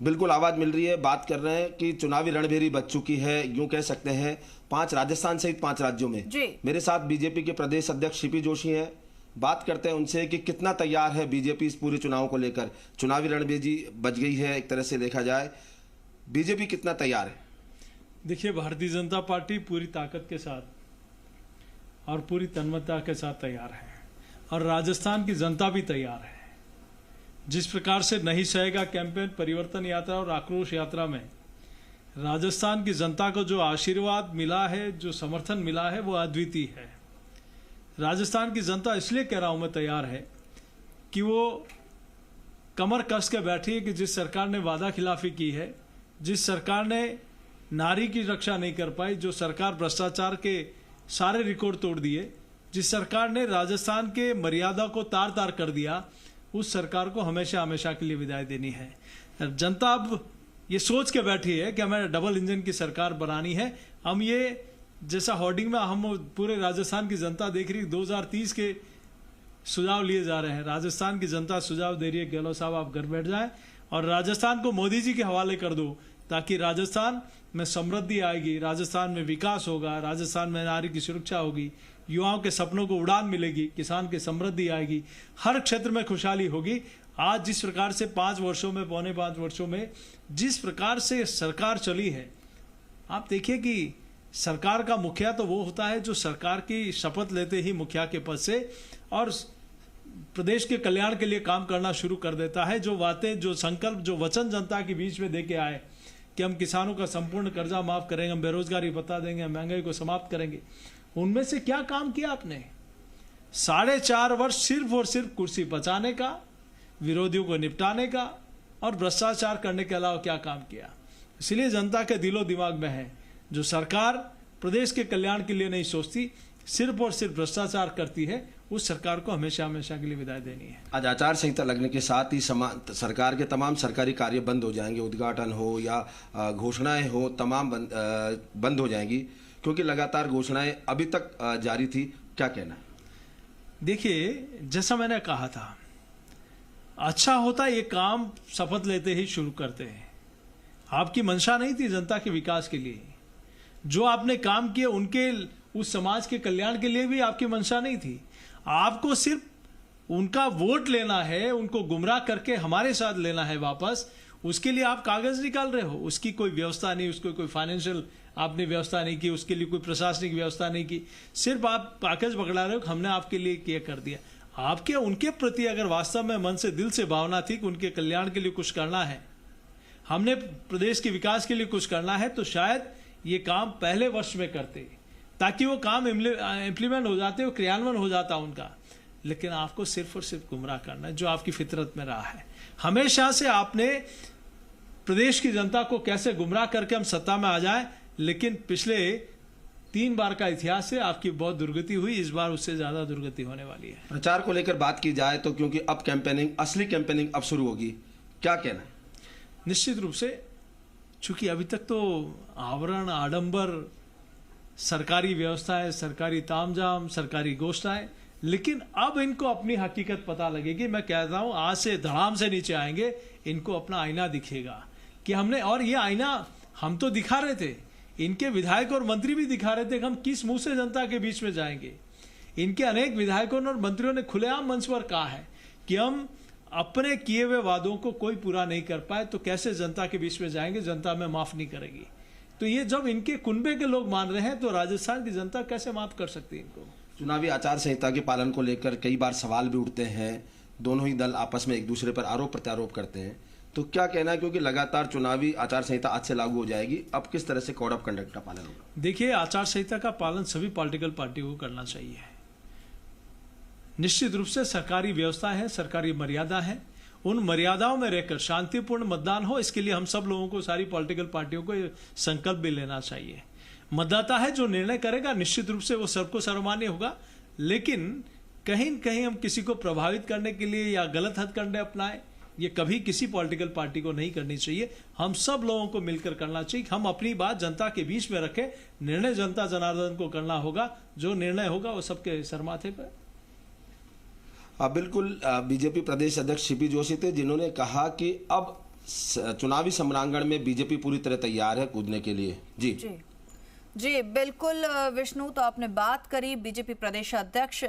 बिल्कुल आवाज मिल रही है। बात कर रहे हैं कि चुनावी रणभेरी बच चुकी है, यूं कह सकते हैं 5 राजस्थान सहित 5 राज्यों में। मेरे साथ बीजेपी के प्रदेश अध्यक्ष सीपी जोशी हैं। बात करते हैं उनसे कि कितना तैयार है बीजेपी इस पूरे चुनाव को लेकर। चुनावी रणभेरी बच गई है एक तरह से देखा जाए, बीजेपी कितना तैयार है? देखिए, भारतीय जनता पार्टी पूरी ताकत के साथ और पूरी तन्मयता के साथ तैयार है, और राजस्थान की जनता भी तैयार है। जिस प्रकार से नहीं सहेगा कैंपेन, परिवर्तन यात्रा और आक्रोश यात्रा में राजस्थान की जनता को जो आशीर्वाद मिला है, जो समर्थन मिला है, वो अद्वितीय है। राजस्थान की जनता इसलिए कह रहा हूं मैं तैयार है कि वो कमर कस के बैठी है कि जिस सरकार ने वादा खिलाफी की है, जिस सरकार ने नारी की रक्षा नहीं कर पाई, जो सरकार भ्रष्टाचार के सारे रिकॉर्ड तोड़ दिए, जिस सरकार ने राजस्थान के मर्यादा को तार तार कर दिया, उस सरकार को हमेशा हमेशा के लिए विदाई देनी है। जनता अब ये सोच के बैठी है कि हमें डबल इंजन की सरकार बनानी है। हम ये जैसा होर्डिंग में हम पूरे राजस्थान की जनता देख रही, 2030 के सुझाव लिए जा रहे हैं। राजस्थान की जनता सुझाव दे रही है, गहलोत साहब आप घर बैठ जाएं और राजस्थान को मोदी जी के हवाले कर दो, ताकि राजस्थान में समृद्धि आएगी, राजस्थान में विकास होगा, राजस्थान में नारी की सुरक्षा होगी, युवाओं के सपनों को उड़ान मिलेगी, किसान की समृद्धि आएगी, हर क्षेत्र में खुशहाली होगी। आज जिस प्रकार से 5 वर्षों में, पौने 5 वर्षों में जिस प्रकार से सरकार चली है, आप देखिए कि सरकार का मुखिया तो वो होता है जो सरकार की शपथ लेते ही मुखिया के पद से और प्रदेश के कल्याण के लिए काम करना शुरू कर देता है। जो बातें, जो संकल्प, जो वचन जनता के बीच में देके आए कि हम किसानों का संपूर्ण कर्जा माफ करेंगे, हम बेरोजगारी बता देंगे, हम महंगाई को समाप्त करेंगे, उनमें से क्या काम किया आपने? 4.5 वर्ष सिर्फ और सिर्फ कुर्सी बचाने का, विरोधियों को निपटाने का और भ्रष्टाचार करने के अलावा क्या काम किया? इसलिए जनता के दिलो दिमाग में है, जो सरकार प्रदेश के कल्याण के लिए नहीं सोचती, सिर्फ और सिर्फ भ्रष्टाचार करती है, उस सरकार को हमेशा हमेशा के लिए विदाई देनी है। आज आचार संहिता लगने के साथ ही सरकार के तमाम सरकारी कार्य बंद हो जाएंगे, उद्घाटन हो या घोषणाएं हो, तमाम बंद हो जाएंगी, क्योंकि लगातार घोषणाएं अभी तक जारी थी। क्या कहना है? देखिए, जैसा मैंने कहा था, अच्छा होता ये काम शपथ लेते ही शुरू करते हैं। आपकी मंशा नहीं थी जनता के विकास के लिए, जो आपने काम किए उनके उस समाज के कल्याण के लिए भी आपकी मंशा नहीं थी। आपको सिर्फ उनका वोट लेना है, उनको गुमराह करके हमारे साथ लेना है वापस, उसके लिए आप कागज निकाल रहे हो। उसकी कोई व्यवस्था नहीं, उसको कोई फाइनेंशियल आपने व्यवस्था नहीं की, उसके लिए कोई प्रशासनिक व्यवस्था नहीं की, सिर्फ आप कागज पकड़ा रहे हो, हमने आपके लिए ये कर दिया। आपके उनके प्रति अगर वास्तव में मन से, दिल से भावना थी कि उनके कल्याण के लिए कुछ करना है, हमने प्रदेश के विकास के लिए कुछ करना है, तो शायद ये काम पहले वर्ष में करते, ताकि वो काम इम्प्लीमेंट हो जाते, वो क्रियान्वयन हो जाता उनका। लेकिन आपको सिर्फ और सिर्फ गुमराह करना है, जो आपकी फितरत में रहा है। हमेशा से आपने प्रदेश की जनता को कैसे गुमराह करके हम सत्ता में आ जाए, लेकिन पिछले 3 बार का इतिहास से आपकी बहुत दुर्गति हुई, इस बार उससे ज्यादा दुर्गति होने वाली है। प्रचार को लेकर बात की जाए तो, क्योंकि अब कैंपेनिंग, असली कैंपेनिंग अब शुरू होगी, क्या कहना है? निश्चित रूप से, चूंकि अभी तक तो आवरण, आडंबर, सरकारी व्यवस्थाएं, सरकारी तामझाम, सरकारी घोषणाएं, लेकिन अब इनको अपनी हकीकत पता लगेगी। मैं कहता हूं, आज से धड़ाम से नीचे आएंगे, इनको अपना आईना दिखेगा कि हमने, और ये आईना हम तो दिखा रहे थे, इनके विधायक और मंत्री भी दिखा रहे थे कि हम किस मुंह से जनता के बीच में जाएंगे। इनके अनेक विधायकों और मंत्रियों ने खुलेआम मंच पर कहा है कि हम अपने किए हुए वादों को कोई पूरा नहीं कर पाए तो कैसे जनता के बीच में जाएंगे, जनता में माफ नहीं करेगी। तो ये जब इनके कुनबे के लोग मान रहे हैं, तो राजस्थान की जनता कैसे माफ कर सकती है इनको? चुनावी आचार संहिता के पालन को लेकर कई बार सवाल भी उठते हैं, दोनों ही दल आपस में एक दूसरे पर आरोप प्रत्यारोप करते हैं, तो क्या कहना है? क्योंकि लगातार चुनावी आचार संहिता आज से लागू हो जाएगी, अब किस तरह से कोड ऑफ कंडक्ट का पालन होगा? देखिए, आचार संहिता का पालन सभी पॉलिटिकल पार्टियों को करना चाहिए। निश्चित रूप से सरकारी व्यवस्था है, सरकारी मर्यादा है, उन मर्यादाओं में रहकर शांतिपूर्ण मतदान हो, इसके लिए हम सब लोगों को, सारी पॉलिटिकल पार्टियों को संकल्प भी लेना चाहिए। मतदाता है जो निर्णय करेगा, निश्चित रूप से वो सबको सर्वमान्य होगा, लेकिन कहीं न कहीं हम किसी को प्रभावित करने के लिए या गलत हथकंडे अपनाएं, ये कभी किसी पॉलिटिकल पार्टी को नहीं करनी चाहिए। हम सब लोगों को मिलकर करना चाहिए। हम अपनी बात जनता के बीच में रखें, निर्णय जनता जनार्दन को करना होगा, जो निर्णय होगा वो सबके सरमाथे पर। बिल्कुल, बीजेपी प्रदेश अध्यक्ष सीपी जोशी थे, जिन्होंने कहा कि अब चुनावी सम्रांगण में बीजेपी पूरी तरह तैयार है कूदने के लिए। जी जी बिल्कुल विष्णु, तो आपने बात करी बीजेपी प्रदेश अध्यक्ष